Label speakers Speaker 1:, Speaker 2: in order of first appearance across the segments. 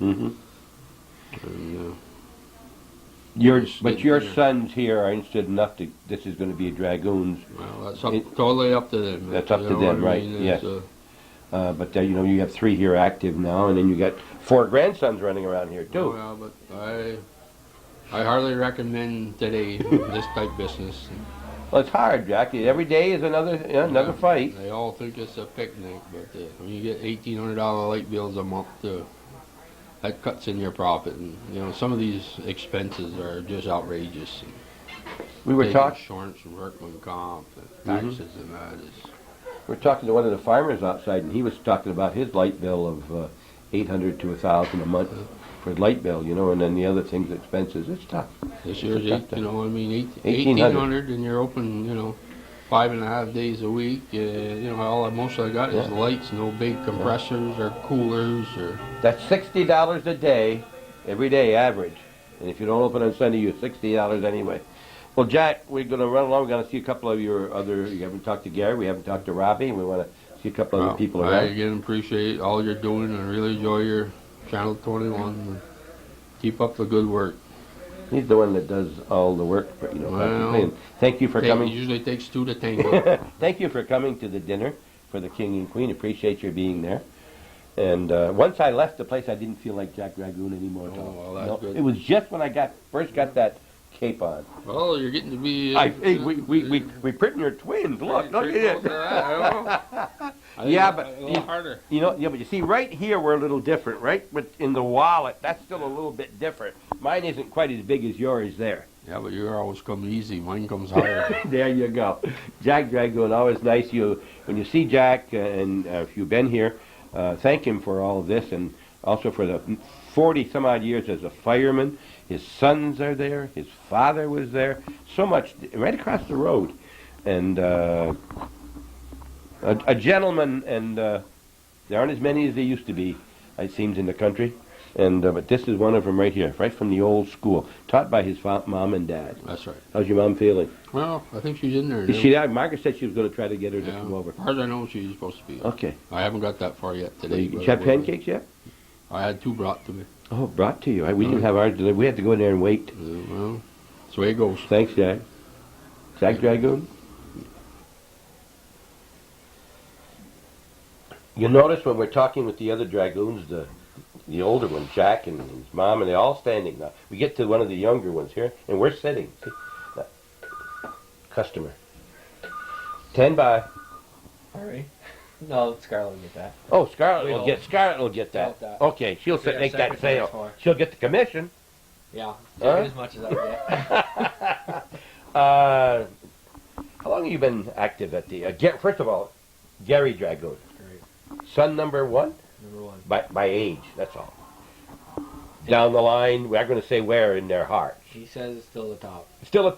Speaker 1: Mm-hmm.
Speaker 2: And,
Speaker 1: But your sons here are interested enough to, this is going to be a Dragoons.
Speaker 2: well, that's totally up to them.
Speaker 1: That's up to them, right? Yes. But you know, you have 3 here active now, and then you got 4 grandsons running around here too.
Speaker 2: Oh, yeah, but I hardly recommend today this type business.
Speaker 1: Well, it's hard, Jack. Every day is another fight.
Speaker 2: They all think it's a picnic, but when you get $1,800 light bills a month, that cuts in your profit. And you know, some of these expenses are just outrageous.
Speaker 1: We were talking
Speaker 2: insurance and workman comp, and taxes, and that is.
Speaker 1: We were talking to one of the farmers outside, and he was talking about his light bill of $800 to $1,000 a month for his light bill, you know, and then the other things, expenses. It's tough.
Speaker 2: This year's
Speaker 1: $1,800,
Speaker 2: and you're open, 5.5 days a week. Most I got is lights, no big compressors or coolers or.
Speaker 1: That's $60 a day, every day average, and if you don't open on Sunday, you're $60 anyway. Well, Jack, we're going to run along. We're going to see a couple of your other. You haven't talked to Gary. We haven't talked to Robbie. We want to see a couple of other people around.
Speaker 2: I again appreciate all you're doing and really enjoy your Channel 21. Keep up the good work.
Speaker 1: He's the one that does all the work, thank you for coming.
Speaker 2: It usually takes 2 to tango.
Speaker 1: Thank you for coming to the dinner for the King and Queen. Appreciate your being there. And once I left the place, I didn't feel like Jack Dragoon anymore.
Speaker 2: Well, that's good.
Speaker 1: It was just when I first got that cape on.
Speaker 2: Well, you're getting to be.
Speaker 1: Hey, we pretty near twins. Look at it. Yeah, but
Speaker 2: a little harder.
Speaker 1: But you see, right here we're a little different. Right, but in the wallet, that's still a little bit different. Mine isn't quite as big as yours there.
Speaker 2: Yeah, but yours always come easy. Mine comes higher.
Speaker 1: There you go. Jack Dragoon, always nice. When you see Jack, and if you've been here, thank him for all of this, and also for the 40 some odd years as a fireman. His sons are there. His father was there. So much right across the road, and a gentleman. And there aren't as many as there used to be, it seems, in the country. And but this is one of them right here, right from the old school, taught by his mom and dad.
Speaker 2: That's right.
Speaker 1: How's your mom feeling?
Speaker 2: Well, I think she's in there.
Speaker 1: Is she there? Margaret said she was going to try to get her to come over.
Speaker 2: As far as I know, she's supposed to be.
Speaker 1: Okay.
Speaker 2: I haven't got that far yet today.
Speaker 1: Did you have pancakes yet?
Speaker 2: I had 2 brought to me.
Speaker 1: Oh, brought to you. We didn't have ours delivered. We had to go in there and wait.
Speaker 2: Well, that's the way it goes.
Speaker 1: Thanks, Jack. Jack Dragoon? You notice when we're talking with the other Dragoons, the older ones, Jack and his mom, and they're all standing now. We get to one of the younger ones here, and we're sitting. See? Customer. 10 by.
Speaker 3: Hurry. No, Scarlett will get that.
Speaker 1: Oh, Scarlett will get that. Okay, she'll make that sale. She'll get the commission.
Speaker 3: Yeah, as much as I get.
Speaker 1: How long have you been active at the? First of all, Gary Dragoon.
Speaker 3: Great.
Speaker 1: Son number 1.
Speaker 3: Number 1.
Speaker 1: By age, that's all. Down the line, we're going to say where in their hearts.
Speaker 3: He says it's still the top.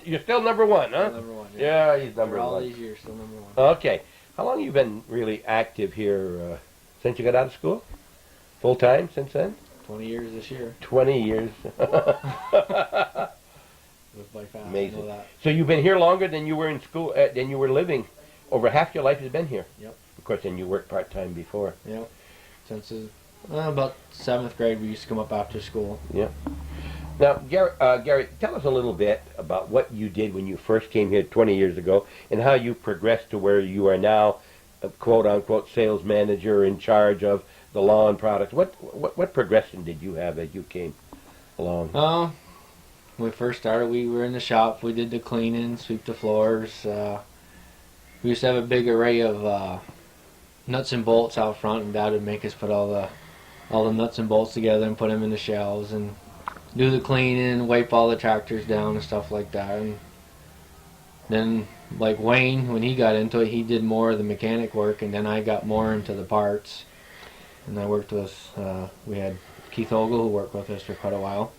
Speaker 1: You're still number 1, huh?
Speaker 3: Still number 1.
Speaker 1: Yeah, he's number 1.
Speaker 3: For all these years, still number 1.
Speaker 1: Okay. How long have you been really active here since you got out of school? Full time since then?
Speaker 3: 20 years this year.
Speaker 1: 20 years.
Speaker 3: It was by fast.
Speaker 1: Amazing.
Speaker 3: I know that.
Speaker 1: So you've been here longer than you were in school, than you were living. Over half your life has been here.
Speaker 3: Yep.
Speaker 1: Of course, then you worked part-time before.
Speaker 3: Yep. Since about 7th grade, we used to come up after school.
Speaker 1: Yeah. Now, Gary, tell us a little bit about what you did when you first came here 20 years ago and how you progressed to where you are now, a quote-unquote sales manager in charge of the lawn products. What progression did you have as you came along?
Speaker 3: When we first started, we were in the shop. We did the cleaning, sweep the floors. We used to have a big array of nuts and bolts out front, and Dad would make us put all the nuts and bolts together and put them in the shelves and do the cleaning, wipe all the tractors down and stuff like that. And then, like Wayne, when he got into it, he did more of the mechanic work, and then I got more into the parts. And I worked with, we had Keith Ogle, who worked with us for quite a while.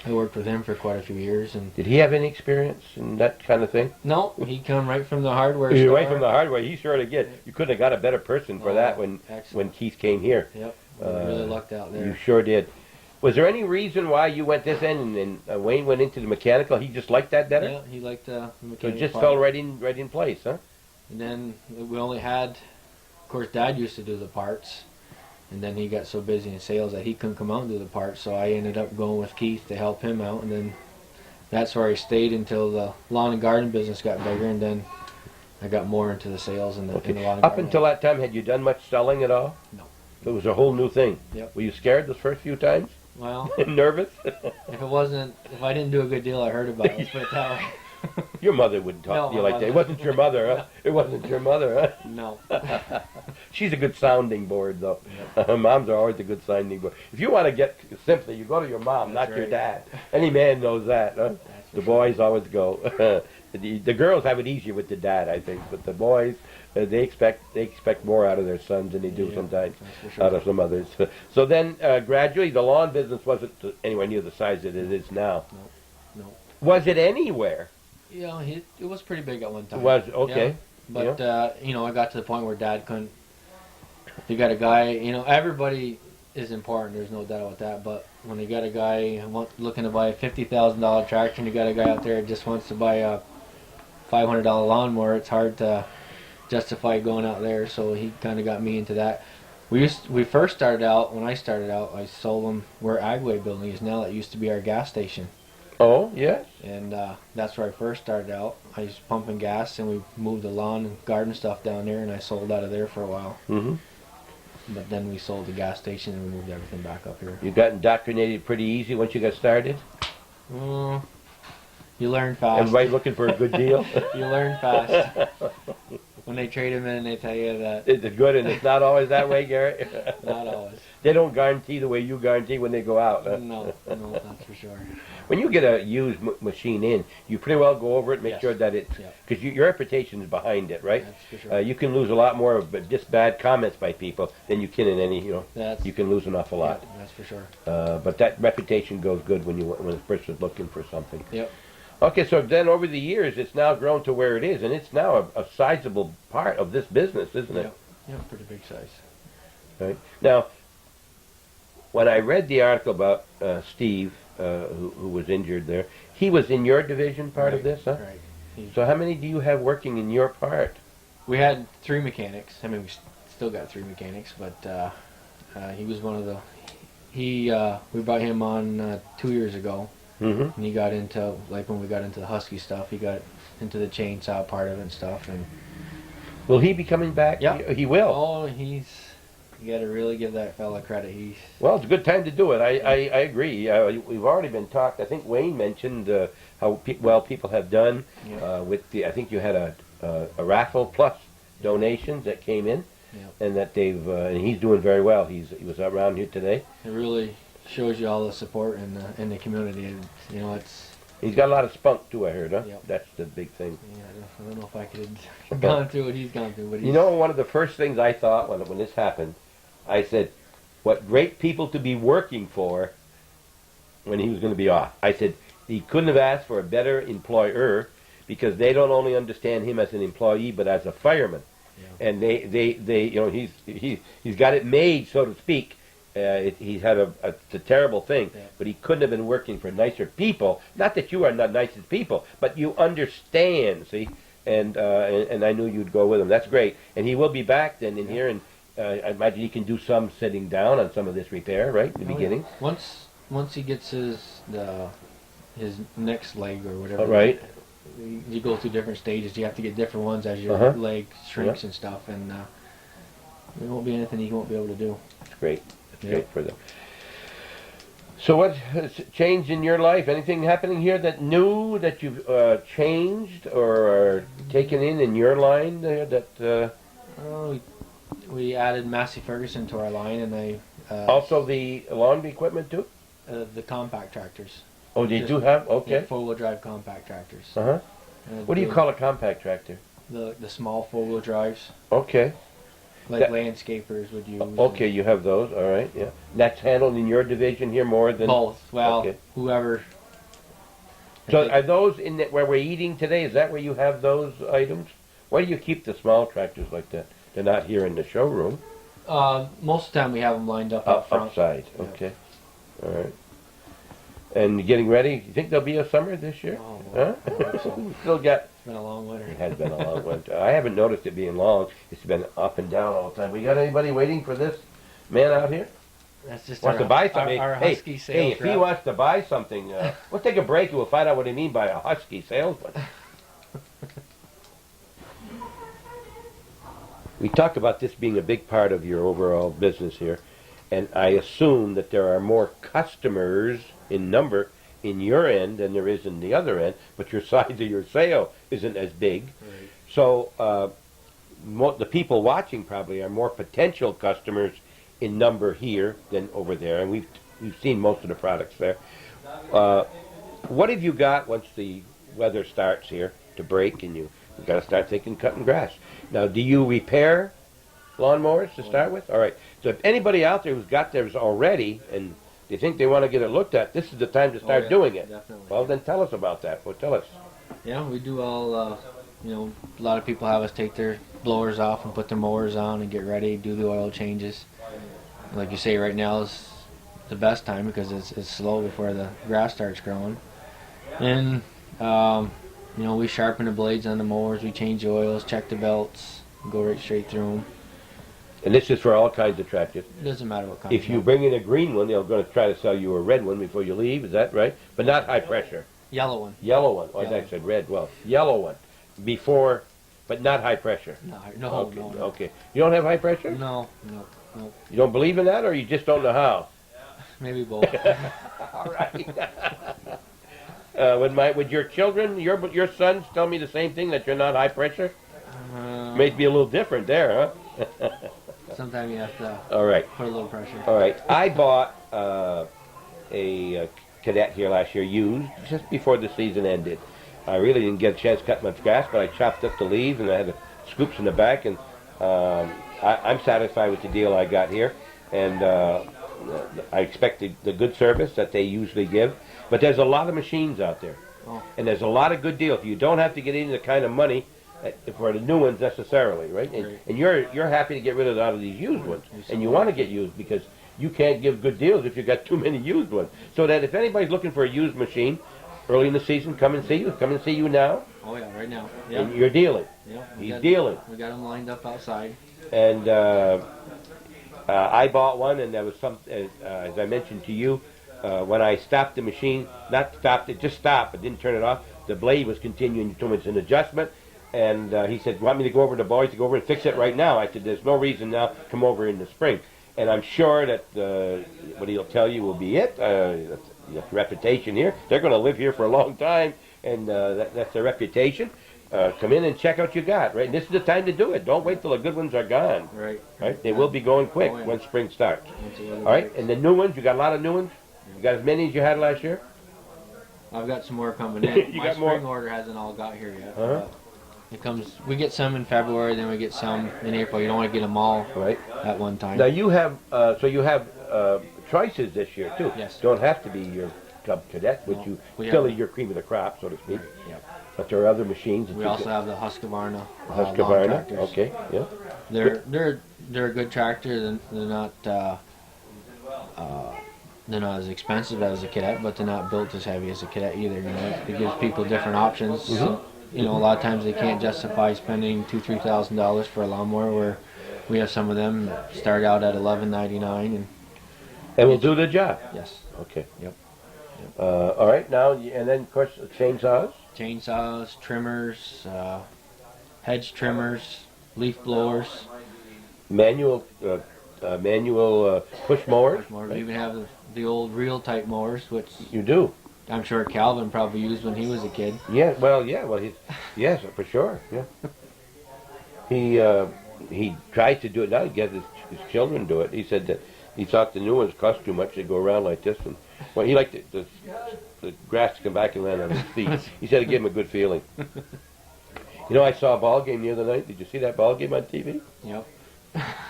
Speaker 3: I worked with him for quite a few years. And
Speaker 1: did he have any experience in that kind of thing?
Speaker 3: No, he come right from the hardware store.
Speaker 1: Right from the hardware. He sure did. You couldn't have got a better person for that when Keith came here.
Speaker 3: Yep, we really lucked out there.
Speaker 1: You sure did. Was there any reason why you went this end and Wayne went into the mechanical? He just liked that better?
Speaker 3: Yeah, he liked the mechanical.
Speaker 1: So it just fell right in place, huh?
Speaker 3: And then we only had, of course, Dad used to do the parts. And then he got so busy in sales that he couldn't come out and do the parts, so I ended up going with Keith to help him out, and then that's where I stayed until the lawn and garden business got bigger, and then I got more into the sales and the lawn and
Speaker 1: Up
Speaker 3: garden.
Speaker 1: until that time, had you done much selling at all?
Speaker 3: No.
Speaker 1: It was a whole new thing.
Speaker 3: Yep.
Speaker 1: Were you scared those first few times?
Speaker 3: Well,
Speaker 1: Nervous?
Speaker 3: if I didn't do a good deal, I heard about it. Let's put it that way.
Speaker 1: Your mother wouldn't talk
Speaker 3: No,
Speaker 1: to you
Speaker 3: my
Speaker 1: like that. It
Speaker 3: mother-
Speaker 1: wasn't your mother, huh? It wasn't your mother,
Speaker 3: No.
Speaker 1: huh? She's a good sounding board, though. Moms are always a good sounding board. If you want to get simply, you go to your mom,
Speaker 3: That's
Speaker 1: not your
Speaker 3: right.
Speaker 1: dad. Any man knows that, huh?
Speaker 3: That's for
Speaker 1: The
Speaker 3: sure.
Speaker 1: boys always go. The girls have it easier with the dad, I think, but the boys, they expect more out of their sons than they do
Speaker 3: Yeah,
Speaker 1: sometimes
Speaker 3: that's for sure.
Speaker 1: out of some others. So then, gradually, the lawn business wasn't anywhere near the size that it is now.
Speaker 3: No.
Speaker 1: Was it anywhere?
Speaker 3: Yeah, it was pretty big at one
Speaker 1: It
Speaker 3: time.
Speaker 1: was okay.
Speaker 3: Yeah. But I got to the point where Dad couldn't. You got a guy, everybody is important. There's no doubt about that. But when you got a guy looking to buy a $50,000 tractor, and you got a guy out there that just wants to buy a $500 lawnmower, it's hard to justify going out there. So he kind of got me into that. We first started out. When I started out, I sold them where Agway building is now. That used to be our gas station.
Speaker 1: Oh, yes.
Speaker 3: And that's where I first started out. I was pumping gas, and we moved the lawn and garden stuff down there, and I sold out of there for a while.
Speaker 1: Mm-hmm.
Speaker 3: But then we sold the gas station, and we moved everything back up here.
Speaker 1: You got indoctrinated pretty easy once you got started?
Speaker 3: You learn fast.
Speaker 1: Everybody looking for a good deal?
Speaker 3: You learn fast. When they trade them in, and they tell you that.
Speaker 1: It's good, and it's not always that way, Gary?
Speaker 3: Not always.
Speaker 1: They don't guarantee the way you guarantee when they go out. Huh?
Speaker 3: No, that's for sure.
Speaker 1: When you get a used machine in, you pretty well go over it, make
Speaker 3: Yes.
Speaker 1: sure that it's...
Speaker 3: Yeah.
Speaker 1: Because your reputation is behind it, right?
Speaker 3: That's for sure.
Speaker 1: You can lose a lot more of just bad comments by people than you can in any,
Speaker 3: That's,
Speaker 1: you can lose an awful lot.
Speaker 3: yeah, that's for sure.
Speaker 1: But that reputation goes good when a person's looking for something.
Speaker 3: Yep.
Speaker 1: Okay, so then over the years, it's now grown to where it is, and it's now a sizable part of this business, isn't it?
Speaker 3: Yep. Yep, pretty big size.
Speaker 1: Right. Now, when I read the article about Steve, who was injured there, he was in your division part of this, huh?
Speaker 3: Right.
Speaker 1: So how many do you have working in your part?
Speaker 3: We had 3 mechanics. I mean, we still got 3 mechanics, but he was one of the. We brought him on 2 years ago,
Speaker 1: Mm-hmm.
Speaker 3: and he got into when we got into the Husky stuff. He got into the chainsaw part of it and stuff. And
Speaker 1: Will he be coming back?
Speaker 3: Yeah.
Speaker 1: He will.
Speaker 3: oh, you got to really give that fella credit.
Speaker 1: Well, it's a good time to do it. I agree. We've already been talked. I think Wayne mentioned how well people have done
Speaker 3: Yeah.
Speaker 1: with the. I think you had a raffle plus donations that came in,
Speaker 3: Yeah.
Speaker 1: and that they've and he's doing very well. He was around here today.
Speaker 3: It really shows you all the support in the community. And, it's.
Speaker 1: He's got a lot of spunk too. I heard, huh?
Speaker 3: Yep.
Speaker 1: That's the big thing.
Speaker 3: Yeah, I don't know if I could have gone through what he's gone through, but he's,
Speaker 1: One of the first things I thought when this happened, I said, what great people to be working for when he was going to be off. I said, he couldn't have asked for a better employer because they don't only understand him as an employee, but as a fireman.
Speaker 3: Yeah.
Speaker 1: And he's got it made, so to speak. He's had it's a terrible thing,
Speaker 3: Yeah.
Speaker 1: but he couldn't have been working for nicer people. Not that you are not nicest people, but you understand, see? And I knew you'd go with him. That's great. And he will be back then in here, and I imagine he can do some sitting down on some of this repair, right, in the
Speaker 3: Oh,
Speaker 1: beginning?
Speaker 3: yeah. Once he gets his next leg or whatever.
Speaker 1: All right.
Speaker 3: You go through different stages. You have to get different ones as your
Speaker 1: Uh-huh.
Speaker 3: leg shrinks and stuff, and there won't be anything he won't be able to do.
Speaker 1: It's great. It's
Speaker 3: Yeah.
Speaker 1: great for them. So what has changed in your life? Anything happening here that new that you've changed or are taken in your line there that...
Speaker 3: We added Massey Ferguson to our line, and they
Speaker 1: Also the lawn equipment too?
Speaker 3: the compact tractors.
Speaker 1: Oh, they do have? Okay.
Speaker 3: 4-wheel drive compact tractors.
Speaker 1: Uh-huh. What do you call a compact tractor?
Speaker 3: The small 4-wheel drives,
Speaker 1: Okay.
Speaker 3: like
Speaker 1: That-
Speaker 3: landscapers would use.
Speaker 1: Okay, you have those. All right, yeah. That's handled in your division here more than...
Speaker 3: Both. Well,
Speaker 1: Okay.
Speaker 3: whoever. I
Speaker 1: So
Speaker 3: think-
Speaker 1: are those in where we're eating today? Is that where you have those items? Why do you keep the small tractors like that? They're not here in the showroom.
Speaker 3: Most of the time we have them lined up up front.
Speaker 1: Upside.
Speaker 3: Yeah.
Speaker 1: Okay. All right. And getting ready? You think there'll be a summer this year?
Speaker 3: Oh,
Speaker 1: Huh?
Speaker 3: I hope so.
Speaker 1: Still got...
Speaker 3: It's been a long winter.
Speaker 1: It has been a long winter. I haven't noticed it being long. It's been up and down all the time. We got anybody waiting for this man out here?
Speaker 3: That's just
Speaker 1: Wants
Speaker 3: our,
Speaker 1: to buy something.
Speaker 3: our
Speaker 1: Hey,
Speaker 3: husky
Speaker 1: hey,
Speaker 3: sales
Speaker 1: if he
Speaker 3: rep.
Speaker 1: wants to buy something, we'll take a break and we'll find out what he means by a husky salesman. We talk about this being a big part of your overall business here, and I assume that there are more customers in number in your end than there is in the other end, but your size of your sale isn't as big.
Speaker 2: Right.
Speaker 1: So the people watching probably are more potential customers in number here than over there, and we've seen most of the products there. What have you got once the weather starts here to break and you've got to start thinking cutting grass? Now, do you repair lawnmowers to start with? All right. So if anybody out there who's got theirs already and they think they want to get it looked at, this is the time to start doing it.
Speaker 3: Definitely.
Speaker 1: Well, then tell us about that. Well, tell us.
Speaker 3: Yeah, we do all, you know, a lot of people have us take their blowers off and put their mowers on and get ready, do the oil changes. Like you say, right now is the best time because it's slow before the grass starts growing. And, you know, we sharpen the blades on the mowers, we change the oils, check the belts, go right straight through them.
Speaker 1: And this is for all kinds of tractors.
Speaker 3: It doesn't matter what kind.
Speaker 1: If you bring in a green one, they're going to try to sell you a red one before you leave. Is that right? But not high pressure.
Speaker 3: Yellow one.
Speaker 1: Yellow one. Oh,
Speaker 3: Yellow.
Speaker 1: I said red. Well, yellow one. Before, but not high pressure.
Speaker 3: No,
Speaker 1: Okay.
Speaker 3: no.
Speaker 1: Okay. You don't have high pressure?
Speaker 3: No.
Speaker 1: You don't believe in that, or you just don't know how?
Speaker 3: Maybe both.
Speaker 1: All right. Would your children, your sons, tell me the same thing, that you're not high pressure? May be a little different there, huh?
Speaker 3: Sometimes you have to
Speaker 1: All right.
Speaker 3: put a little pressure.
Speaker 1: All right. I bought a Cadet here last year, used, just before the season ended. I really didn't get a chance to cut much grass, but I chopped up the leaves and I had the scoops in the back, and I'm satisfied with the deal I got here. And I expect the good service that they usually give. But there's a lot of machines out there.
Speaker 3: Oh.
Speaker 1: And there's a lot of good deals. You don't have to get into the kind of money for the new ones necessarily, right? And you're happy to get rid of a lot of these used ones. And you want to get used because you can't give good deals if you've got too many used ones. So that if anybody's looking for a used machine early in the season, come and see you. Come and see you now.
Speaker 3: Oh yeah, right now. Yeah.
Speaker 1: And you're dealing.
Speaker 3: Yeah.
Speaker 1: He's dealing.
Speaker 3: We got them lined up outside.
Speaker 1: And I bought one, and there was some, as I mentioned to you, when I stopped the machine, not stopped it, just stopped, but didn't turn it off, the blade was continuing to its an adjustment, and he said, want me to go over to the boys to go over and fix it right now? I said, there's no reason now, come over in the spring. And I'm sure that what he'll tell you will be it. That's reputation here. They're going to live here for a long time, and that's their reputation. Come in and check out what you got, right? And this is the time to do it. Don't wait till the good ones are gone. Right? They will be going quick when spring starts. All right? And the new ones, you got a lot of new ones? You got as many as you had last year?
Speaker 3: I've got some more coming in.
Speaker 1: You
Speaker 3: My
Speaker 1: got more?
Speaker 3: spring order hasn't all got here yet.
Speaker 1: Uh-huh.
Speaker 3: It comes. We get some in February, then we get some in April. You don't want to get them all
Speaker 1: Right.
Speaker 3: at one time.
Speaker 1: Now you have, you have choices this year too.
Speaker 3: Yes.
Speaker 1: Don't have to be your Cub Cadet, which
Speaker 3: No, we
Speaker 1: still
Speaker 3: have-
Speaker 1: is your cream of the crop, so to speak.
Speaker 3: Right, yeah.
Speaker 1: But there are other machines. That
Speaker 3: We
Speaker 1: you
Speaker 3: also
Speaker 1: can-
Speaker 3: have the Husqvarna. lawn
Speaker 1: Husqvarna.
Speaker 3: tractors.
Speaker 1: Okay. Yeah.
Speaker 3: They're a good tractor. They're not as expensive as a Cadet, but they're not built as heavy as a Cadet either. You know, it gives people different options. So, you know, a lot of times they can't justify spending $2,000-3,000 for a lawnmower. Where we have some of them that start out at $11.99,
Speaker 1: And we'll do the job.
Speaker 3: yes,
Speaker 1: Okay.
Speaker 3: Yep.
Speaker 1: All right. Now, and then of course chainsaws.
Speaker 3: chainsaws, trimmers, hedge trimmers, leaf blowers.
Speaker 1: Manual push mowers.
Speaker 3: We even have the old reel type mowers, which
Speaker 1: You do.
Speaker 3: I'm sure Calvin probably used when he was a kid.
Speaker 1: Yeah. Well, yeah. Well, yes, for sure. Yeah. He tried to do it now. He gets his children do it. He said that he thought the new ones cost too much. They go around like this, and well, he liked the grass to come back and land on his feet. He said it gave him a good feeling. You know, I saw a ball game the other night. Did you see that ball game on TV?
Speaker 3: Yep.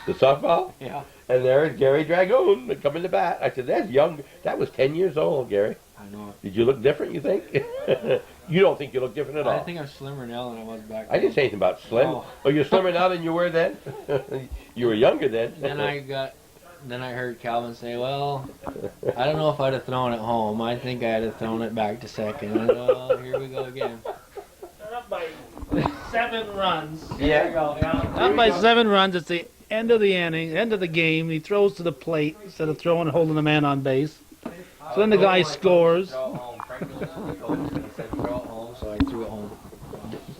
Speaker 1: The softball?
Speaker 3: Yeah.
Speaker 1: And there's Gary Dragoon coming to bat. I said, that's young. That was 10 years old, Gary.
Speaker 3: I know.
Speaker 1: Did you look different, you think? You don't think you look different at all?
Speaker 3: I think I'm slimmer now than I was back
Speaker 1: I
Speaker 3: then.
Speaker 1: didn't say anything about slim.
Speaker 3: No.
Speaker 1: Oh, you're slimmer now than you were then? You were younger then.
Speaker 3: Then I heard Calvin say, well, I don't know if I'd have thrown it home. I think I'd have thrown it back to second. And, oh, here we go again.
Speaker 4: Up by 7 runs.
Speaker 1: Yeah.
Speaker 3: There you go. Yeah.
Speaker 4: Up by 7 runs. end of the inning, end of the game, he throws to the plate instead of throwing and holding the man on base. So then the guy scores.
Speaker 3: Throw it home. Frank was the coach, and he said throw it home, so I threw it home.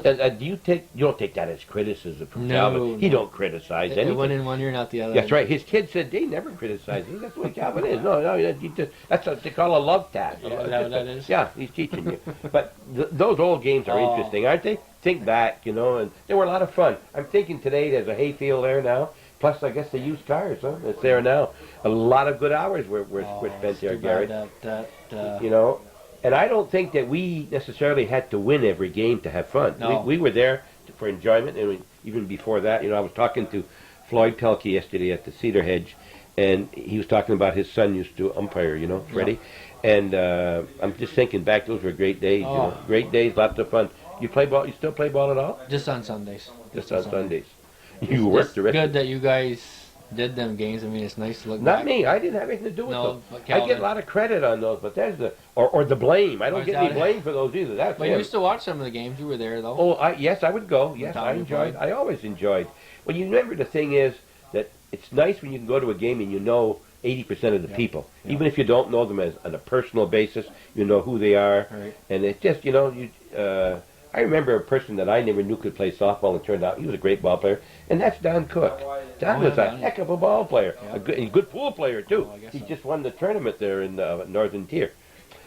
Speaker 1: Do you don't take that as criticism from Calvin? He don't criticize anything.
Speaker 3: It went in one ear, not the other.
Speaker 1: That's right. His kids said they never criticize him. That's the way Calvin is. That's what they call a love tap.
Speaker 3: Yeah, is that what that is?
Speaker 1: Yeah, he's teaching you. But those old games are interesting, aren't they? Think back, and they were a lot of fun. I'm thinking today there's a hayfield there now. Plus, I guess they use cars. Huh? It's there now. A lot of good hours were spent there, Gary. And I don't think that we necessarily had to win every game to have fun.
Speaker 3: No.
Speaker 1: We were there for enjoyment, and even before that, I was talking to Floyd Pelkey yesterday at the Cedar Hedge, and he was talking about his son used to umpire, Freddie. Yeah. And I'm just thinking back; those were great days. Great days, lots of fun. You play ball? You still play ball at all?
Speaker 3: Just on Sundays.
Speaker 1: Just on Sundays. You worked the rest.
Speaker 3: Good that you guys did them games. I mean, it's nice to look
Speaker 1: Not
Speaker 3: back.
Speaker 1: me. I didn't have anything to do with them.
Speaker 3: But
Speaker 1: I get a lot of credit on those, but there's or the blame. I don't get any blame for those either. That's
Speaker 3: But you used to watch some of the games. You were there, though.
Speaker 1: Oh, yes, I would go. Yes, I enjoyed. I always enjoyed. Well, you remember the thing is that it's nice when you can go to a game and 80% of the people, even if you don't know them on a personal basis, you know who they are,
Speaker 3: Right.
Speaker 1: and it's just I remember a person that I never knew could play softball, and turned out he was a great ball player, and that's Don Cook. Don was a heck of a ball player, a good pool player too. He just won the tournament there in the Northern Tier.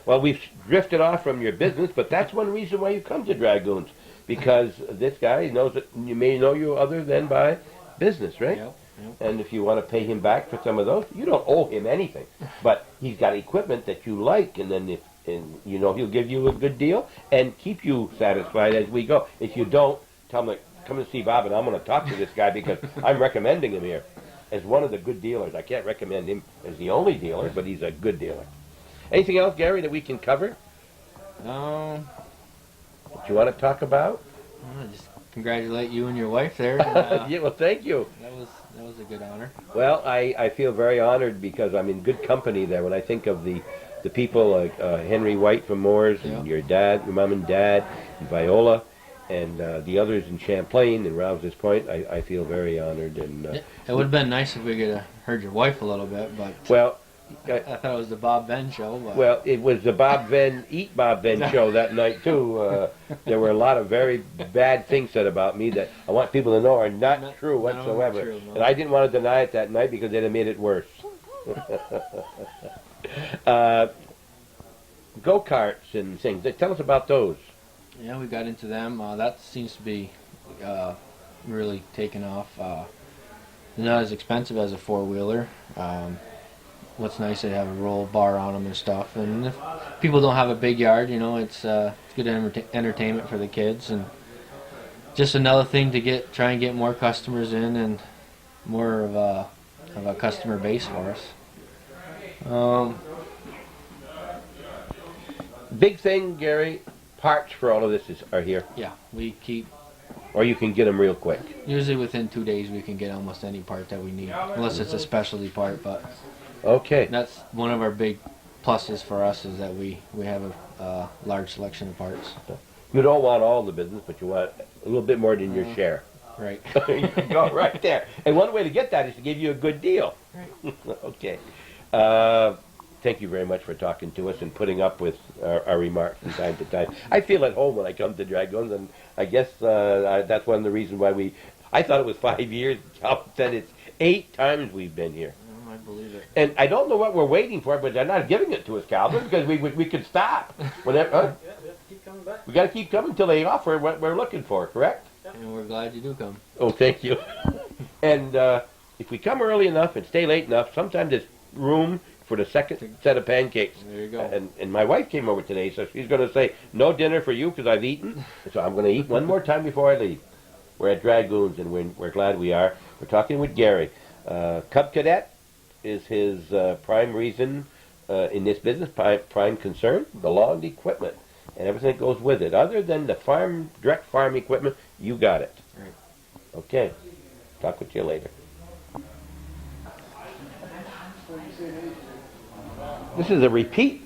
Speaker 1: Well, we've drifted off from your business, but that's one reason why you come to Dragoons, because this guy knows that you may know you other than by business, right?
Speaker 3: Yep.
Speaker 1: And if you want to pay him back for some of those, you don't owe him anything. But he's got equipment that you like, and then he'll give you a good deal and keep you satisfied as we go. If you don't, tell him, come and see Bob, and I'm going to talk to this guy because I'm recommending him here as one of the good dealers. I can't recommend him as the only dealer, but he's a good dealer. Anything else, Gary, that we can cover?
Speaker 3: No.
Speaker 1: That you want to talk about?
Speaker 3: Just congratulate you and your wife there.
Speaker 1: Yeah, well, thank you.
Speaker 3: That was a good honor.
Speaker 1: Well, I feel very honored because I'm in good company there. When I think of the people like Henry White from Moore's and your mom and dad, and Viola, and the others in Champlain and Rouse's Point, I feel very honored. And
Speaker 3: It would have been nice if we could have heard your wife a little bit, but I thought it was the Bob Venn show. But.
Speaker 1: Well, it was the Eat Bob Venn show that night too. There were a lot of very bad things said about me that I want people to know are not true whatsoever.
Speaker 3: True, no.
Speaker 1: And I didn't want to deny it that night because they'd have made it worse. Go-karts and things. Tell us about those.
Speaker 3: Yeah, we got into them. That seems to be really taking off. They're not as expensive as a four-wheeler. What's nice, they have a roll bar on them and stuff. And if people don't have a big yard, it's good entertainment for the kids. And just another thing to try and get more customers in and more of a customer base for us.
Speaker 1: Big thing, Gary, parts for all of this are here.
Speaker 3: Yeah, we keep...
Speaker 1: Or you can get them real quick.
Speaker 3: Usually within 2 days we can get almost any part that we need, unless it's a specialty part. But
Speaker 1: okay,
Speaker 3: that's one of our big pluses for us is that we have a large selection of parts.
Speaker 1: You don't want all the business, but you want a little bit more than your share.
Speaker 3: Right.
Speaker 1: You go right there. And one way to get that is to give you a good deal.
Speaker 3: Right.
Speaker 1: Okay. Thank you very much for talking to us and putting up with our remarks from time to time. I feel at home when I come to Dragoons, and I guess that's one of the reasons why I thought it was 5 years. Calvin said it's 8 times we've been here.
Speaker 3: I believe it.
Speaker 1: And I don't know what we're waiting for, but they're not giving it to us, Calvin, because we could stop. Whenever,
Speaker 4: Keep coming back.
Speaker 1: we got to keep coming until they offer what we're looking for, correct?
Speaker 3: And we're glad you do come.
Speaker 1: Oh, thank you. And if we come early enough and stay late enough, sometimes there's room for the second set of pancakes.
Speaker 3: There you go.
Speaker 1: And my wife came over today, so she's going to say, no dinner for you because I've eaten. So I'm going to eat one more time before I leave. We're at Dragoons, and we're glad we are. We're talking with Gary. Cub Cadet is his prime reason in this business, prime concern, the logged equipment, and everything that goes with it. Other than the direct farm equipment, you got it.
Speaker 3: Right.
Speaker 1: Okay. Talk with you later. This is a repeat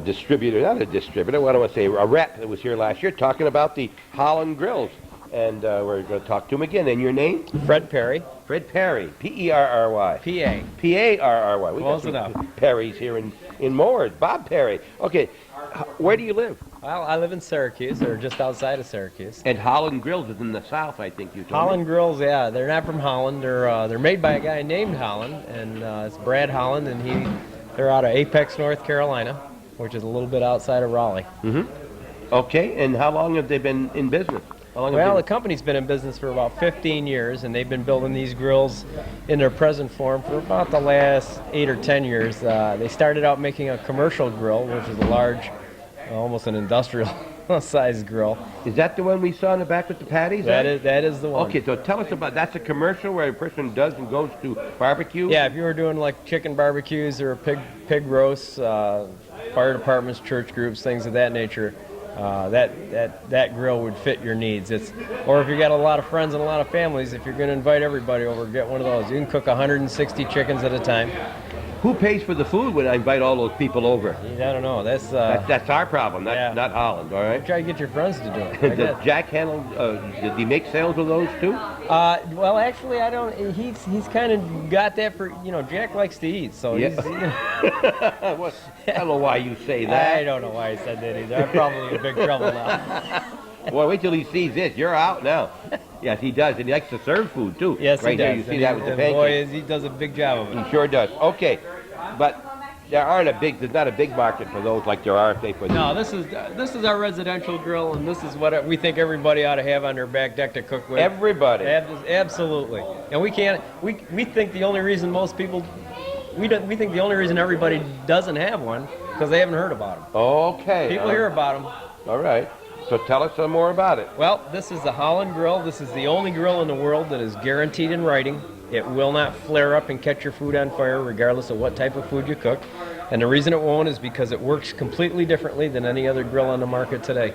Speaker 1: distributor, not a distributor, what do I want to say, a rep that was here last year talking about the Holland grills. and we're going to talk to him again. And your name?
Speaker 5: Fred Perry.
Speaker 1: Fred Perry, Perry.
Speaker 5: PA.
Speaker 1: P-A-R-R-Y. We got
Speaker 5: Close
Speaker 1: some
Speaker 5: enough.
Speaker 1: Perrys here in Moores. Bob Perry. Okay, where do you live?
Speaker 5: Well, I live in Syracuse, or just outside of Syracuse.
Speaker 1: And Holland Grills is in the south, I think you told me.
Speaker 5: Holland Grills, yeah, they're not from Holland. They're made by a guy named Holland, and it's Brad Holland, and they're out of Apex, North Carolina, which is a little bit outside of Raleigh.
Speaker 1: Okay, and how long have they been in business? How long have
Speaker 5: Well,
Speaker 1: they
Speaker 5: the company's been in business for about 15 years, and they've been building these grills in their present form for about the last 8 or 10 years. They started out making a commercial grill, which is a large, almost an industrial sized grill.
Speaker 1: Is that the one we saw in the back with the patties?
Speaker 5: That is the one.
Speaker 1: Okay, so tell us about, that's a commercial where a person does and goes to barbecue?
Speaker 5: Yeah, if you were doing like chicken barbecues or pig roasts, fire departments, church groups, things of that nature, that grill would fit your needs. Or if you got a lot of friends and a lot of families, if you're going to invite everybody over, get one of those. You can cook 160 chickens at a time.
Speaker 1: Who pays for the food when I invite all those people over?
Speaker 5: I don't know. That's
Speaker 1: That's our problem, not Holland, all right?
Speaker 5: try to get your friends to do it. I
Speaker 1: Does
Speaker 5: guess.
Speaker 1: Jack handle, did he make sales of those too?
Speaker 5: Well, actually, I don't. He's kind of got that for Jack likes to eat, so
Speaker 1: Yeah.
Speaker 5: he's.
Speaker 1: I don't know why you say that.
Speaker 5: I don't know why I said that either. I'm probably in big trouble now.
Speaker 1: Well, wait till he sees this. You're out now. Yes, he does, and he likes to serve food too.
Speaker 5: Yes,
Speaker 1: right
Speaker 5: he does.
Speaker 1: Here, you see
Speaker 5: And
Speaker 1: that with the
Speaker 5: and
Speaker 1: pancakes.
Speaker 5: boy, he does a big job of it.
Speaker 1: He sure does. Okay, but there's not a big market for those like there are, say, for
Speaker 5: No, this is our residential grill, and this is what we think everybody ought to have on their back deck to cook with.
Speaker 1: everybody.
Speaker 5: Absolutely. And we think the only reason most people we think the only reason everybody doesn't have one because they haven't heard about them.
Speaker 1: Okay.
Speaker 5: People hear about them.
Speaker 1: All right. So tell us some more about it.
Speaker 5: Well, this is the Holland Grill. This is the only grill in the world that is guaranteed in writing. It will not flare up and catch your food on fire regardless of what type of food you cook. And the reason it won't is because it works completely differently than any other grill on the market today.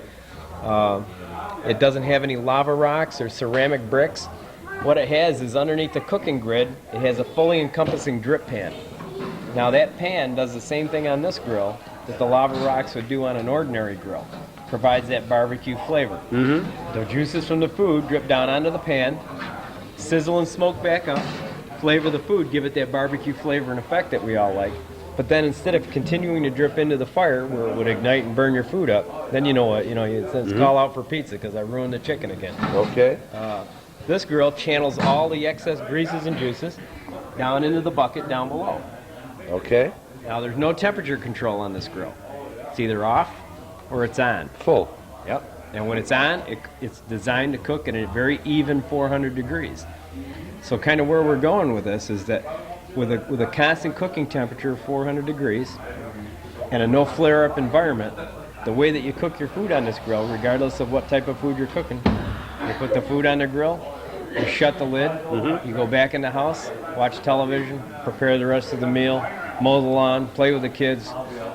Speaker 5: It doesn't have any lava rocks or ceramic bricks. What it has is underneath the cooking grid, it has a fully encompassing drip pan. Now that pan does the same thing on this grill that the lava rocks would do on an ordinary grill. Provides that barbecue flavor. The juices from the food drip down onto the pan, sizzle and smoke back up, flavor the food, give it that barbecue flavor and effect that we all like. But then instead of continuing to drip into the fire where it would ignite and burn your food up, then you know what, it's call out for pizza because I ruined the chicken again.
Speaker 1: Okay.
Speaker 5: This grill channels all the excess greases and juices down into the bucket down below.
Speaker 1: Okay.
Speaker 5: Now there's no temperature control on this grill. It's either off or it's on.
Speaker 1: Full.
Speaker 5: Yep. And when it's on, it's designed to cook at a very even 400 degrees. So kind of where we're going with this is that with a constant cooking temperature of 400 degrees and a no flare up environment, the way that you cook your food on this grill, regardless of what type of food you're cooking, you put the food on the grill, you shut the lid, you go back in the house, watch television, prepare the rest of the meal, mow the lawn, play with the kids.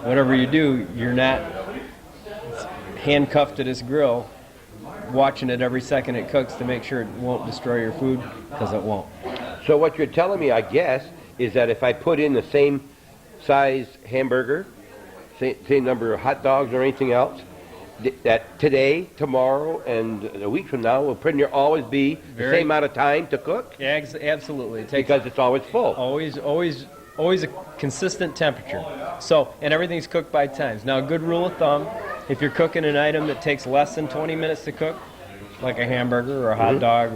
Speaker 5: Whatever you do, you're not handcuffed to this grill, watching it every second it cooks to make sure it won't destroy your food, because it won't.
Speaker 1: So what you're telling me, I guess, is that if I put in the same size hamburger, same number of hot dogs or anything else, that today, tomorrow, and a week from now will pretty near always be the same amount of time to cook?
Speaker 5: Yeah, absolutely. It takes
Speaker 1: Because it's always full.
Speaker 5: always a consistent temperature. So, and everything's cooked by times. Now, a good rule of thumb, if you're cooking an item that takes less than 20 minutes to cook, like a hamburger or a hot dog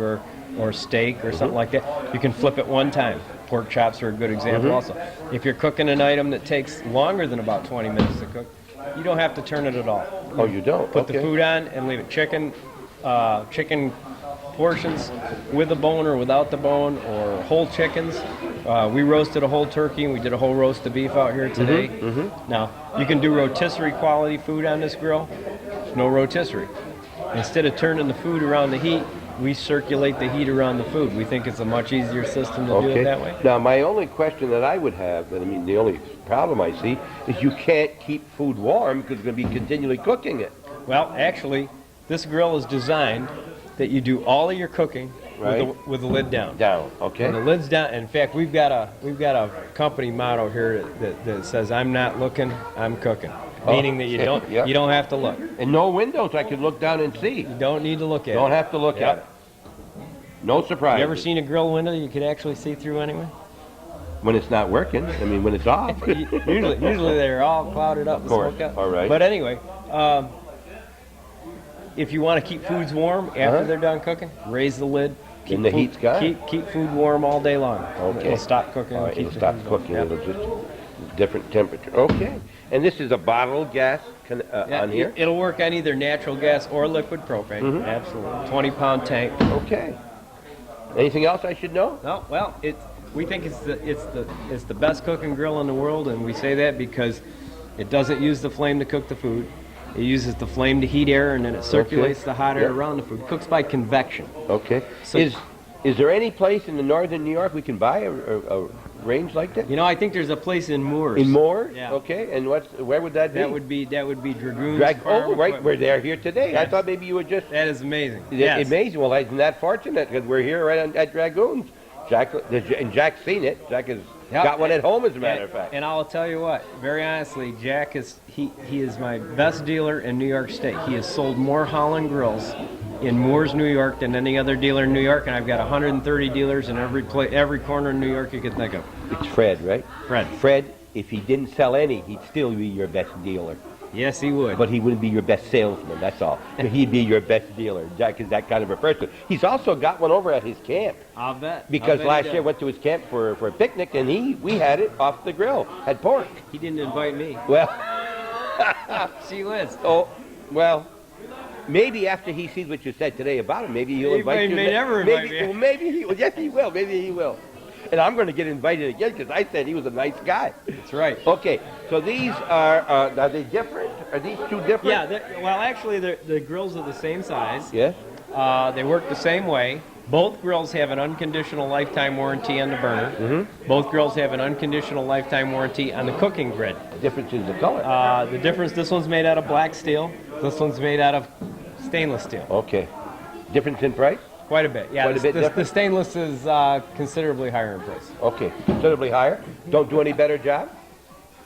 Speaker 5: or steak or something like that, you can flip it one time. Pork chops are a good example also. If you're cooking an item that takes longer than about 20 minutes to cook, you don't have to turn it at all.
Speaker 1: Oh, you don't?
Speaker 5: Put the food on and leave it. Chicken portions with the bone or without the bone, or whole chickens. We roasted a whole turkey and we did a whole roast of beef out here today. Now, you can do rotisserie quality food on this grill. No rotisserie. Instead of turning the food around the heat, we circulate the heat around the food. We think it's a much easier system to do it that way.
Speaker 1: Now, my only question that I would have, and I mean the only problem I see, is you can't keep food warm because you're going to be continually cooking it.
Speaker 5: Well, actually, this grill is designed that you do all of your cooking with the lid down.
Speaker 1: Down, okay.
Speaker 5: When the lid's down, in fact, we've got a company motto here that says, "I'm not looking, I'm cooking." meaning that you don't
Speaker 1: yeah.
Speaker 5: you don't have to look.
Speaker 1: And no windows. I can look down and see.
Speaker 5: You don't need to look at
Speaker 1: Don't
Speaker 5: it.
Speaker 1: have to look at it. No surprise.
Speaker 5: You ever seen a grill window you could actually see through anyway?
Speaker 1: When it's not working? I mean, when it's off.
Speaker 5: Usually they're all clouded up.
Speaker 1: Of course.
Speaker 5: Smoke up.
Speaker 1: All right.
Speaker 5: But anyway, if you want to keep foods warm after they're done cooking, raise the lid. Keep
Speaker 1: And the
Speaker 5: food,
Speaker 1: heat's gone.
Speaker 5: Keep food warm all day long.
Speaker 1: Okay.
Speaker 5: It'll stop cooking.
Speaker 1: All right,
Speaker 5: keep
Speaker 1: it'll
Speaker 5: the
Speaker 1: stop
Speaker 5: food warm.
Speaker 1: cooking.
Speaker 5: Yep.
Speaker 1: It'll just different temperature. Okay. And this is a bottled gas
Speaker 5: Yeah,
Speaker 1: on here?
Speaker 5: It'll work on either natural gas or liquid propane.
Speaker 1: Mhm.
Speaker 5: Absolutely. 20-pound tank.
Speaker 1: Okay. Anything else I should know?
Speaker 5: No, well, we think it's the best cooking grill in the world, and we say that because it doesn't use the flame to cook the food. It uses the flame to heat air, and then it circulates the hot air
Speaker 1: Yep.
Speaker 5: around the food. It cooks by convection.
Speaker 1: Okay.
Speaker 5: So-
Speaker 1: Is there any place in the northern New York we can buy a range like that?
Speaker 5: You know, I think there's a place in Moores.
Speaker 1: In Moore?
Speaker 5: Yeah.
Speaker 1: Okay. And where would that be?
Speaker 5: That would be Dragoon's farm
Speaker 1: Oh, right.
Speaker 5: equipment.
Speaker 1: We're there here today. I
Speaker 5: Yes.
Speaker 1: thought maybe you were just...
Speaker 5: That is amazing. Yes.
Speaker 1: Amazing. Well, isn't that fortunate? Because we're here at Dragoon's. Jack's seen it. Jack has
Speaker 5: Yep.
Speaker 1: got one at home, as a matter of fact.
Speaker 5: And I'll tell you what, very honestly, Jack is he is my best dealer in New York State. He has sold more Holland grills in Moores, New York than any other dealer in New York, and I've got 130 dealers in every corner in New York you could think of.
Speaker 1: It's Fred, right?
Speaker 5: Fred.
Speaker 1: Fred, if he didn't sell any, he'd still be your best dealer.
Speaker 5: Yes, he would.
Speaker 1: But he wouldn't be your best salesman, that's all. He'd be your best dealer. Jack is that kind of a person. He's also got one over at his camp.
Speaker 5: I'll bet.
Speaker 1: Because
Speaker 5: I'll bet
Speaker 1: last
Speaker 5: he
Speaker 1: year
Speaker 5: does.
Speaker 1: went to his camp for a picnic, and we had it off the grill. Had pork.
Speaker 5: He didn't invite me.
Speaker 1: Well,
Speaker 5: See, Liz.
Speaker 1: oh, well, maybe after he sees what you said today about him, maybe he'll
Speaker 5: He
Speaker 1: invite you.
Speaker 5: may never invite me.
Speaker 1: Well, maybe he will. Yes, he will. Maybe he will. And I'm going to get invited again because I said he was a nice guy.
Speaker 5: That's right.
Speaker 1: Okay, so these are they different? Are these two different?
Speaker 5: Yeah, well, actually, the grills are the same size.
Speaker 1: Yes?
Speaker 5: They work the same way. Both grills have an unconditional lifetime warranty on the burner.
Speaker 1: Mm-hmm.
Speaker 5: Both grills have an unconditional lifetime warranty on the cooking grid.
Speaker 1: The difference is the color.
Speaker 5: The difference, this one's made out of black steel. This one's made out of stainless steel.
Speaker 1: Okay. Difference in price?
Speaker 5: Quite a bit. Yeah,
Speaker 1: Quite a bit
Speaker 5: the
Speaker 1: different?
Speaker 5: stainless is considerably higher in price.
Speaker 1: Okay. Considerably higher. Don't do any better job?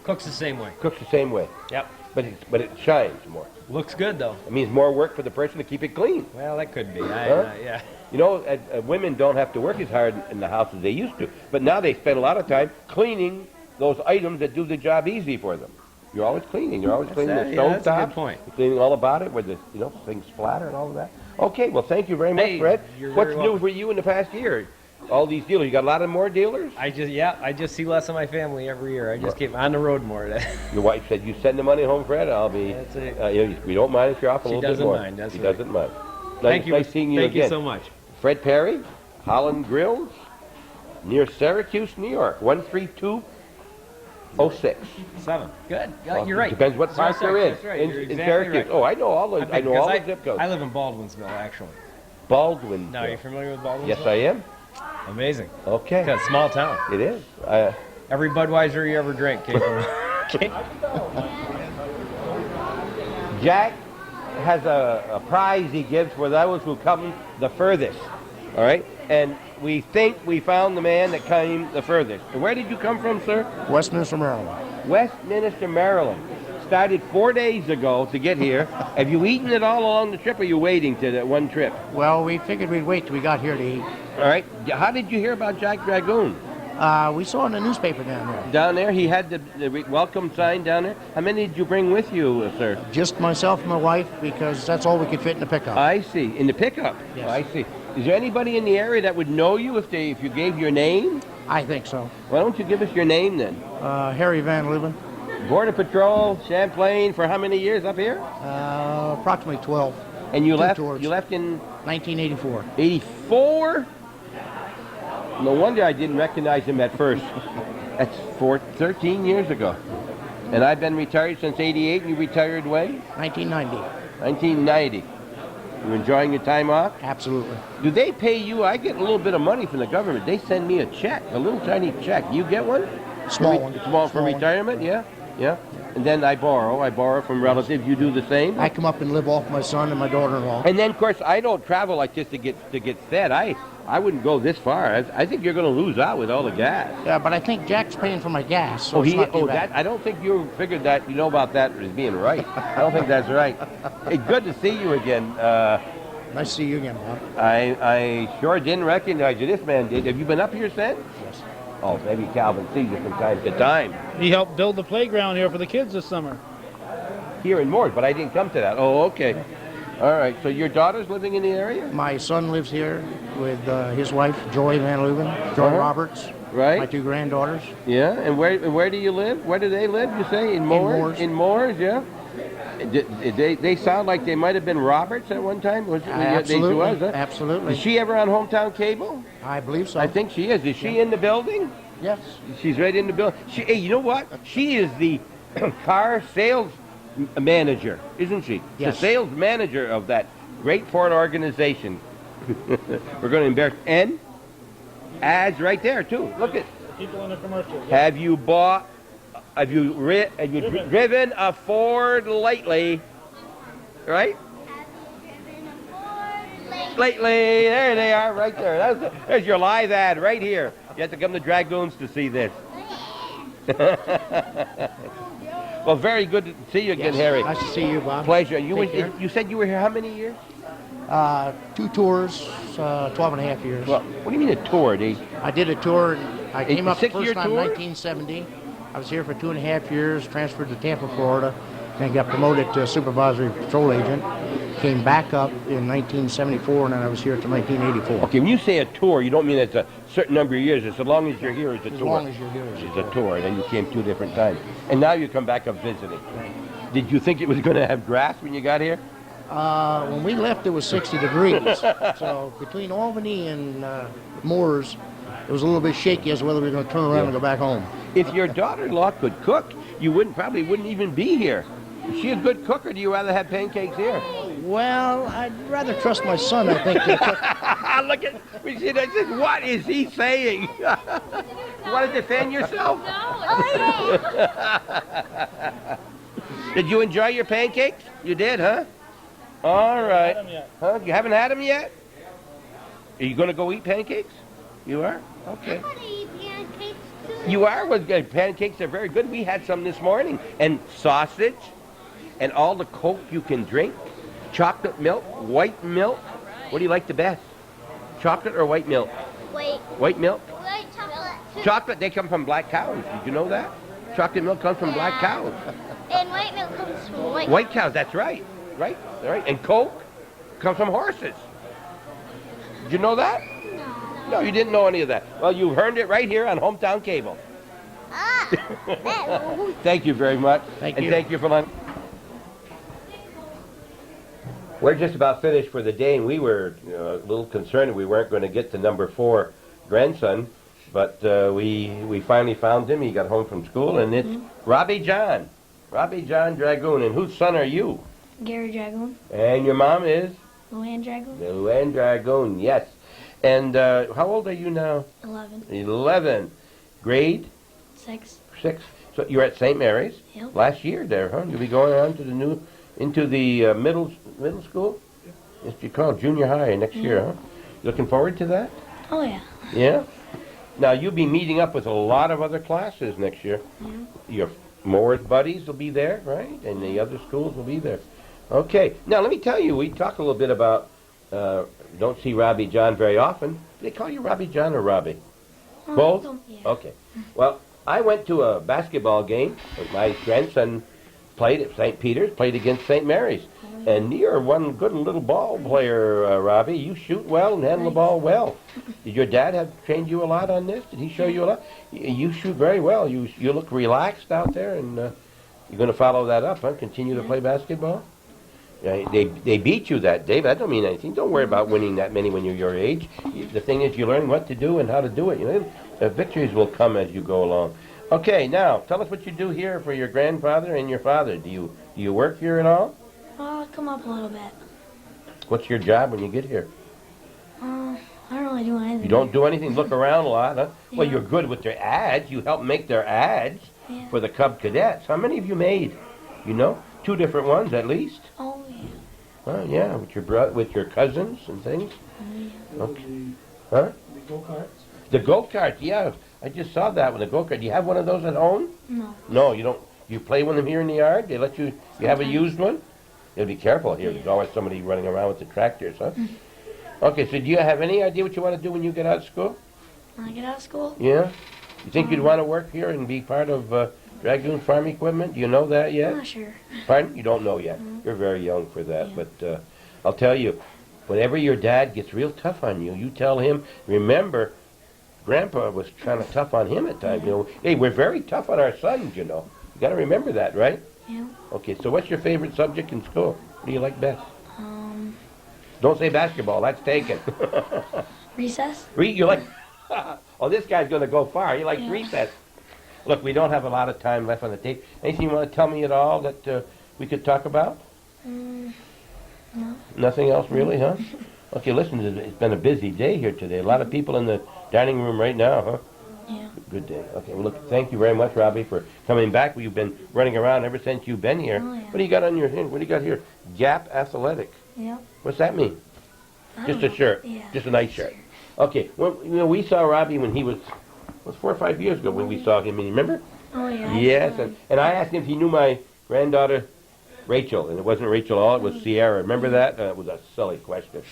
Speaker 5: Cooks the same way.
Speaker 1: Cooks the same way.
Speaker 5: Yep.
Speaker 1: But it shines more.
Speaker 5: Looks good, though.
Speaker 1: It means more work for the person to keep it clean.
Speaker 5: Well, that could be.
Speaker 1: Huh?
Speaker 5: Yeah.
Speaker 1: You know, women don't have to work as hard in the house as they used to. But now they spend a lot of time cleaning those items that do the job easy for them. You're always cleaning. You're always cleaning the stove
Speaker 5: that's a good point.
Speaker 1: You're cleaning all about it where the things splatter and all of that. Okay, well, thank you very much,
Speaker 5: Hey,
Speaker 1: Fred.
Speaker 5: you're
Speaker 1: What's
Speaker 5: very
Speaker 1: new
Speaker 5: welcome.
Speaker 1: for you in the past year? All these dealers. You got a lot of more dealers?
Speaker 5: I just see less of my family every year. I just get on the road more.
Speaker 1: Your wife said, you send the money home, Fred, I'll be...
Speaker 5: That's it.
Speaker 1: we don't mind if you're off a
Speaker 5: She
Speaker 1: little bit
Speaker 5: doesn't
Speaker 1: more.
Speaker 5: mind, that's
Speaker 1: She
Speaker 5: right.
Speaker 1: doesn't mind.
Speaker 5: Thank you.
Speaker 1: Nice seeing you
Speaker 5: Thank
Speaker 1: again.
Speaker 5: you so much.
Speaker 1: Fred Perry, Holland Grills, near Syracuse, New York, 13206.
Speaker 5: 7. Good.
Speaker 1: Well,
Speaker 5: You're right.
Speaker 1: Depends what part you're in.
Speaker 5: That's right.
Speaker 1: In,
Speaker 5: You're
Speaker 1: in
Speaker 5: exactly
Speaker 1: Syracuse.
Speaker 5: right.
Speaker 1: Oh, I know all the zip codes.
Speaker 5: I live in Baldwinsville, actually.
Speaker 1: Baldwin.
Speaker 5: Now, are you familiar with Baldwinsville?
Speaker 1: Yes, I am.
Speaker 5: Amazing.
Speaker 1: Okay.
Speaker 5: It's a small town.
Speaker 1: It is.
Speaker 5: Every Budweiser you ever drank came from.
Speaker 1: Jack has a prize he gives for those who come the furthest. All right? And we think we found the man that came the furthest. And where did you come from, sir?
Speaker 6: Westminster, Maryland.
Speaker 1: Westminster, Maryland. Started 4 days ago to get here. Have you eaten it all along the trip, or are you waiting to that one trip?
Speaker 6: Well, we figured we'd wait till we got here to eat.
Speaker 1: All right. How did you hear about Jack Dragoon?
Speaker 6: We saw in the newspaper down there.
Speaker 1: Down there, he had the welcome sign down there. How many did you bring with you, sir?
Speaker 6: Just myself and my wife, because that's all we could fit in the pickup.
Speaker 1: I see. In the pickup.
Speaker 6: Yes.
Speaker 1: I see. Is there anybody in the area that would know you if you gave your name?
Speaker 6: I think so.
Speaker 1: Why don't you give us your name then?
Speaker 6: Harry Van Leuven.
Speaker 1: Border Patrol, Champlain, for how many years up here?
Speaker 6: Approximately 12.
Speaker 1: And you
Speaker 6: Two
Speaker 1: left.
Speaker 6: tours.
Speaker 1: You left in
Speaker 6: 1984.
Speaker 1: 84. No wonder I didn't recognize him at first. That's 13 years ago. And I've been retired since 88. And you retired when?
Speaker 6: 1990.
Speaker 1: 1990. You enjoying your time off?
Speaker 6: Absolutely.
Speaker 1: Do they pay you? I get a little bit of money from the government. They send me a check, a little tiny check. You get one?
Speaker 6: Small one.
Speaker 1: Small for
Speaker 6: Small one.
Speaker 1: retirement, yeah? Yeah. And then I borrow from relatives. You do the same.
Speaker 6: I come up and live off my son and my daughter-in-law.
Speaker 1: And then, of course, I don't travel like this to get fed. I wouldn't go this far. I think you're going to lose out with all the gas.
Speaker 6: Yeah, but I think Jack's paying for my gas, so
Speaker 1: Oh,
Speaker 6: it's not too
Speaker 1: that
Speaker 6: bad.
Speaker 1: I don't think you figured that. You know about that as being right. I don't think that's right. Hey, good to see you again.
Speaker 6: Nice to see you again, Bob.
Speaker 1: I sure didn't recognize you. This man did. Have you been up here since?
Speaker 6: Yes.
Speaker 1: Oh, maybe Calvin sees you from time to time.
Speaker 4: He helped build the playground here for the kids this summer.
Speaker 1: Here in Moores, but I didn't come to that. Oh, okay. All right. So your daughter's living in the area?
Speaker 6: My son lives here with his wife, Joy Van Leuven, Joy Roberts,
Speaker 1: Right.
Speaker 6: my two granddaughters.
Speaker 1: Yeah. And where do you live? Where do they live? You say in Moores?
Speaker 6: Moores.
Speaker 1: In Moores, yeah. They sound like they might have been Roberts at one time.
Speaker 6: Absolutely.
Speaker 1: They was, huh?
Speaker 6: Absolutely.
Speaker 1: Is she ever on Hometown Cable?
Speaker 6: I believe so.
Speaker 1: I think she is. Is she in the building?
Speaker 6: Yes.
Speaker 1: She's right in the building. Hey, you know what? She is the car sales manager, isn't she?
Speaker 6: Yes.
Speaker 1: The sales manager of that great Ford organization. We're going to embarrass. And ads right there too. Look at.
Speaker 4: People in the commercial.
Speaker 1: Have you driven a Ford lately? Right? Lately, there they are, right there. There's your live ad right here. You have to come to Dragoons to see this. Well, very good to see you again,
Speaker 6: Yes.
Speaker 1: Harry.
Speaker 6: Nice to see you, Bob.
Speaker 1: Pleasure.
Speaker 6: Take care.
Speaker 1: You said you were here how many years?
Speaker 6: 2 tours, 12 and a half years.
Speaker 1: Well, what do you mean a tour?
Speaker 6: I did a tour. I came up the
Speaker 1: six-year
Speaker 6: first time in
Speaker 1: tour?
Speaker 6: 1970. I was here for 2.5 years, transferred to Tampa, Florida, and got promoted to supervisory patrol agent. Came back up in 1974, and then I was here until 1984.
Speaker 1: Okay, when you say a tour, you don't mean it's a certain number of years. It's as long as you're here, it's a
Speaker 6: As
Speaker 1: tour.
Speaker 6: long as you're here,
Speaker 1: It's a tour. Then you came 2 different times. And now you come back up visiting. Did you think it was going to have grass when you got here?
Speaker 6: When we left, it was 60 degrees. So between Albany and Moores, it was a little bit shaky as to whether we were going to turn around and go back home.
Speaker 1: If your daughter-in-law could cook, you probably wouldn't even be here. Is she a good cook, or do you rather have pancakes here?
Speaker 6: Well, I'd rather trust my son, I think, to cook.
Speaker 1: Look at, we see that. What is he saying? You want to defend yourself? Did you enjoy your pancakes? You did, huh? All right. Huh? You haven't had them yet? Are you going to go eat pancakes? You are? Okay. You are? Well, pancakes are very good. We had some this morning. And sausage and all the Coke you can drink. Chocolate milk, white milk. What do you like the best? Chocolate or white milk? White milk?
Speaker 7: White chocolate.
Speaker 1: Chocolate, they come from black cows. Did you know that? Chocolate milk comes from black cows.
Speaker 7: And white milk comes from
Speaker 1: White cows, that's right. Right? And Coke comes from horses. Did you know that? No, you didn't know any of that. Well, you've heard it right here on Hometown Cable. Thank you very much.
Speaker 6: Thank
Speaker 1: and
Speaker 6: you.
Speaker 1: thank you for letting. We're just about finished for the day, and we were a little concerned we weren't going to get to number 4 grandson, but we finally found him. He got home from school, and it's Robbie John Dragoon. And whose son are you?
Speaker 8: Gary Dragoon.
Speaker 1: And your mom is?
Speaker 8: Luann Dragoon.
Speaker 1: Luann Dragoon, yes. And how old are you now?
Speaker 8: 11.
Speaker 1: 11. Grade?
Speaker 8: 6.
Speaker 1: 6. So you're at St. Mary's?
Speaker 8: Yep.
Speaker 1: Last year there, huh? You'll be going on to into the middle school? Yes, you call it junior high next year, huh? You looking forward to that?
Speaker 8: Oh, yeah.
Speaker 1: Yeah? Now, you'll be meeting up with a lot of other classes next year. Your Moore's buddies will be there, right? And the other schools will be there. Okay. Now, let me tell you, we talk a little bit about, don't see Robbie John very often. Do they call you Robbie John or Robbie? Both?
Speaker 8: Yeah.
Speaker 1: Okay. Well, I went to a basketball game. My grandson played at St. Peter's, played against St. Mary's. And you're one good little ball player, Robbie. You shoot well and handle the ball well. Did your dad have trained you a lot on this? Did he show you a lot? You shoot very well. You look relaxed out there, and you're going to follow that up, huh? Continue to play basketball? They beat you that day, but that don't mean anything. Don't worry about winning that many when you're your age. The thing is, you learn what to do and how to do it. You know, the victories will come as you go along. Okay, now tell us what you do here for your grandfather and your father. Do you work here at all?
Speaker 8: I'll come up a little bit.
Speaker 1: What's your job when you get here?
Speaker 8: I don't really do anything.
Speaker 1: You don't do anything. Look around a lot, huh? Well,
Speaker 8: Yeah.
Speaker 1: you're good with their ads. You help make their ads.
Speaker 8: Yeah.
Speaker 1: for the Cub Cadets. How many have you made? You know, 2 different ones at least.
Speaker 8: Oh, yeah.
Speaker 1: Oh yeah, with your cousins and things. Okay. Huh? The go-karts, yeah. I just saw that one, the go-kart. Do you have one of those at home?
Speaker 8: No.
Speaker 1: No, you don't. You play with them here in the yard? They let you have a
Speaker 8: Sometimes.
Speaker 1: used one? You gotta be careful here. There's always somebody running around with the tractors, huh? Okay, so do you have any idea what you want to do when you get out of school?
Speaker 8: When I get out of school?
Speaker 1: Yeah? You think you'd want to work here and be part of Dragoon Farm Equipment? Do you know that yet?
Speaker 8: I'm not sure.
Speaker 1: Pardon? You don't know yet. You're very young for that.
Speaker 8: Yeah.
Speaker 1: But I'll tell you, whenever your dad gets real tough on you, you tell him, remember, Grandpa was kind of tough on him at times. You know, hey, we're very tough on our sons, you know. You got to remember that, right?
Speaker 8: Yeah.
Speaker 1: Okay, so what's your favorite subject in school? What do you like best? Don't say basketball. That's taken.
Speaker 8: Recess?
Speaker 1: You like... oh, this guy's going to go far. He likes
Speaker 8: Yeah.
Speaker 1: recess. Look, we don't have a lot of time left on the tape. Anything you want to tell me at all that we could talk about?
Speaker 8: No.
Speaker 1: Nothing else really, huh? Okay, listen, it's been a busy day here today. A lot of people in the dining room right now, huh?
Speaker 8: Yeah.
Speaker 1: Good day. Okay, well, look, thank you very much, Robbie, for coming back. You've been running around ever since you've been here.
Speaker 8: Oh, yeah.
Speaker 1: What do you got on your hand? What do you got here? Gap Athletic.
Speaker 8: Yeah.
Speaker 1: What's that mean?
Speaker 8: I
Speaker 1: Just
Speaker 8: don't
Speaker 1: a
Speaker 8: know.
Speaker 1: shirt.
Speaker 8: Yeah.
Speaker 1: Just a nice shirt. Okay, well, you know, we saw Robbie when he was 4 or 5 years ago when we saw him. Remember?
Speaker 8: Oh, yeah.
Speaker 1: Yes, and I asked him if he knew my granddaughter, Rachel, and it wasn't Rachel at all, it was Sierra. Remember that? It was a silly question.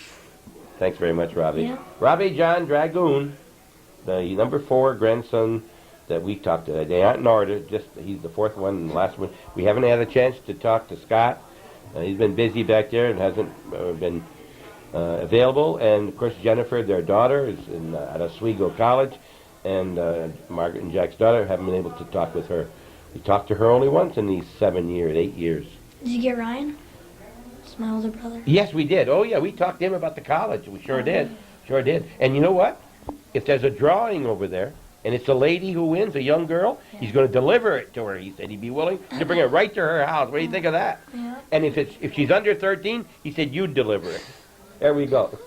Speaker 1: Thanks very much, Robbie.
Speaker 8: Yeah.
Speaker 1: Robbie John Dragoon, the number 4 grandson that we talked to. They aren't in order, just he's the 4th one and the last one. We haven't had a chance to talk to Scott. He's been busy back there and hasn't been available. And, of course, Jennifer, their daughter, is at Oswego College. And Margaret and Jack's daughter haven't been able to talk with her. We talked to her only once in these 8 years.
Speaker 8: Did you get Ryan? It's my older brother.
Speaker 1: Yes, we did. Oh, yeah, we talked to him about the college. We sure did. Sure did. And you know what? If there's a drawing over there, and it's a lady who wins, a young girl, he's going to deliver it to her. He said he'd be willing to bring it right to her house. What do you think of that?
Speaker 8: Yeah.
Speaker 1: And if she's under 13, he said you'd deliver it. There we go.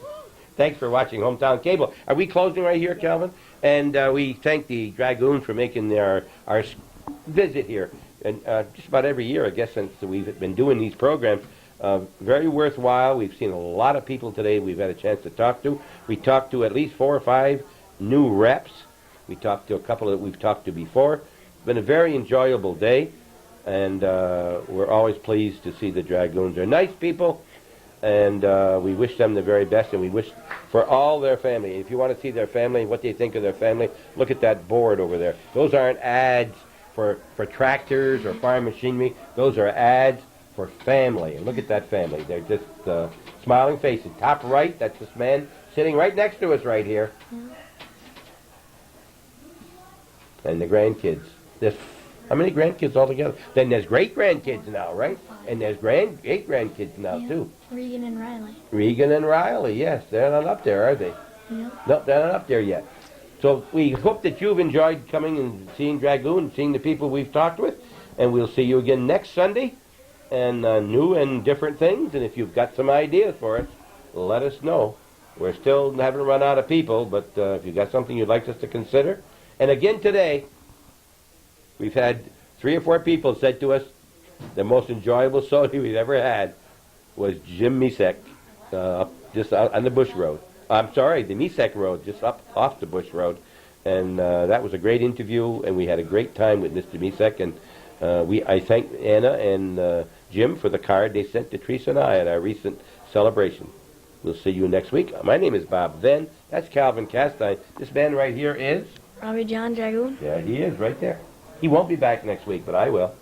Speaker 1: Thanks for watching Hometown Cable. Are we closing right here, Calvin? And we thank the Dragoons for making our visit here. And just about every year, I guess, since we've been doing these programs. Very worthwhile. We've seen a lot of people today we've had a chance to talk to. We talked to at least 4 or 5 new reps. We talked to a couple that we've talked to before. It's been a very enjoyable day, and we're always pleased to see the Dragoons. They're nice people, and we wish them the very best, and we wish for all their family. If you want to see their family, what they think of their family, look at that board over there. Those aren't ads for tractors or farm machinery. Those are ads for family. And look at that family. They're just smiling faces. Top right, that's this man sitting right next to us right here. And the grandkids. There's how many grandkids altogether? Then there's great-grandkids now, right? And there's great-grandkids now, too.
Speaker 8: Regan and Riley.
Speaker 1: Regan and Riley, yes. They're not up there, are they?
Speaker 8: Yeah.
Speaker 1: No, they're not up there yet. So we hope that you've enjoyed coming and seeing Dragoon and seeing the people we've talked with. And we'll see you again next Sunday and new and different things. And if you've got some ideas for us, let us know. We're still haven't run out of people, but if you've got something you'd like us to consider. And again today, we've had 3 or 4 people said to us the most enjoyable soda we've ever had was Jim Misek, just out on the Bush Road. I'm sorry, the Misek Road, just up off the Bush Road. And that was a great interview, and we had a great time with Mr. Misek. And I thank Anna and Jim for the card they sent to Teresa and I at our recent celebration. We'll see you next week. My name is Bob Venn. That's Calvin Castine. This man right here is...
Speaker 8: Robbie John Dragoon.
Speaker 1: Yeah, he is right there. He won't be back next week, but I will.